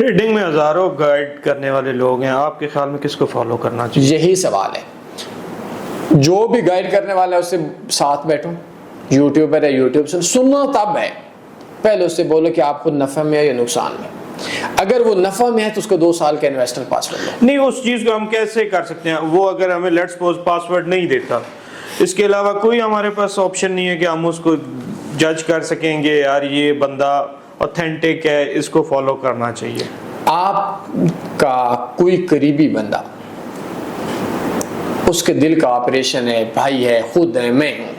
Trading में हजारों guide करने वाले लोग हैं, आपके ख्याल में किसको फॉलो करना चाहिए? यही सवाल है। जो भी गाइड करने वाला है उससे साथ बैठो, यूट्यूबर है यूट्यूब से सुनना तब है, पहले उससे बोलो कि आपको नफा में है या नुकसान में। अगर वो नफा में है तो उसको 2 साल का इन्वेस्टर पासवर्ड लो। नहीं, उस चीज को हम कैसे कर सकते हैं? वो अगर हमें लेट्स सपोज पासवर्ड नहीं देता, इसके अलावा कोई हमारे पास ऑप्शन नहीं है कि हम उसको जज कर सकेंगे यार ये बंदा ऑथेंटिक है, इसको फॉलो करना चाहिए? आपका कोई करीबी बंदा, उसके दिल का ऑपरेशन है, भाई है, खुद है, मैं हूं,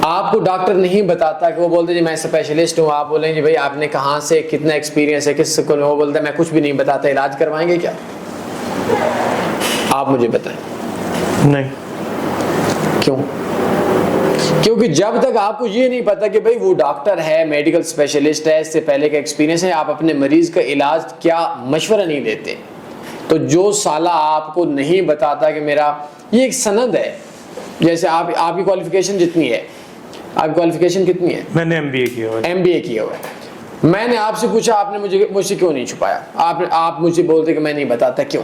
आपको डॉक्टर नहीं बताता कि वो बोलते जी मैं स्पेशलिस्ट हूँ, आप बोलेंगे भाई आपने कहाँ से, कितना एक्सपीरियंस है, किस को, वो बोलता है मैं कुछ भी नहीं बताता, इलाज करवाएंगे क्या? आप मुझे बताएं। नहीं। क्यों? क्योंकि जब तक आपको ये नहीं पता कि भाई वो डॉक्टर है, मेडिकल स्पेशलिस्ट है, इससे पहले का एक्सपीरियंस है, आप अपने मरीज का इलाज क्या मशवरा नहीं देते, तो जो साला आपको नहीं बताता कि मेरा ये एक सनद है, जैसे आपकी क्वालिफिकेशन जितनी है, आपकी क्वालिफिकेशन कितनी है? मैंने एमबीए किया हुआ है। एमबीए किया हुआ है। मैंने आपसे पूछा, आपने मुझसे क्यों नहीं छुपाया? आप मुझे बोलते कि मैं नहीं बताता, क्यों?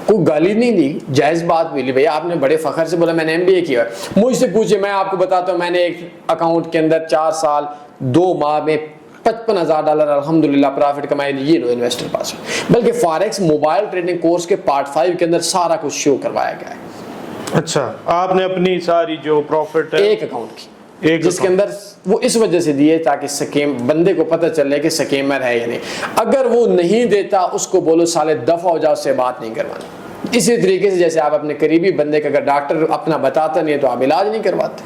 कोई गाली नहीं दी, जायज बात मिली भैया, आपने बड़े फखर से बोला मैंने एमबीए किया है। मुझसे पूछे, मैं आपको बताता हूँ, मैंने एक अकाउंट के अंदर 4 साल 2 माह में $55,000 अल्हम्दुलिल्लाह प्रॉफिट कमाए, ये लो इन्वेस्टर पास। बल्कि फॉरेक्स मोबाइल ट्रेडिंग कोर्स के पार्ट 5 के अंदर सारा कुछ शो करवाया गया है। अच्छा, आपने अपनी सारी जो प्रॉफिट है एक अकाउंट की, जिसके अंदर वो इस वजह से दिए ताकि स्कैम, बंदे को पता चले कि स्कैमर है या नहीं। अगर वो नहीं देता, उसको बोलो साले दफा हो जाओ, उससे बात नहीं करवानी। इसी तरीके से जैसे आप अपने करीबी बंदे का अगर डॉक्टर अपना बताता नहीं है तो आप इलाज नहीं करवाते।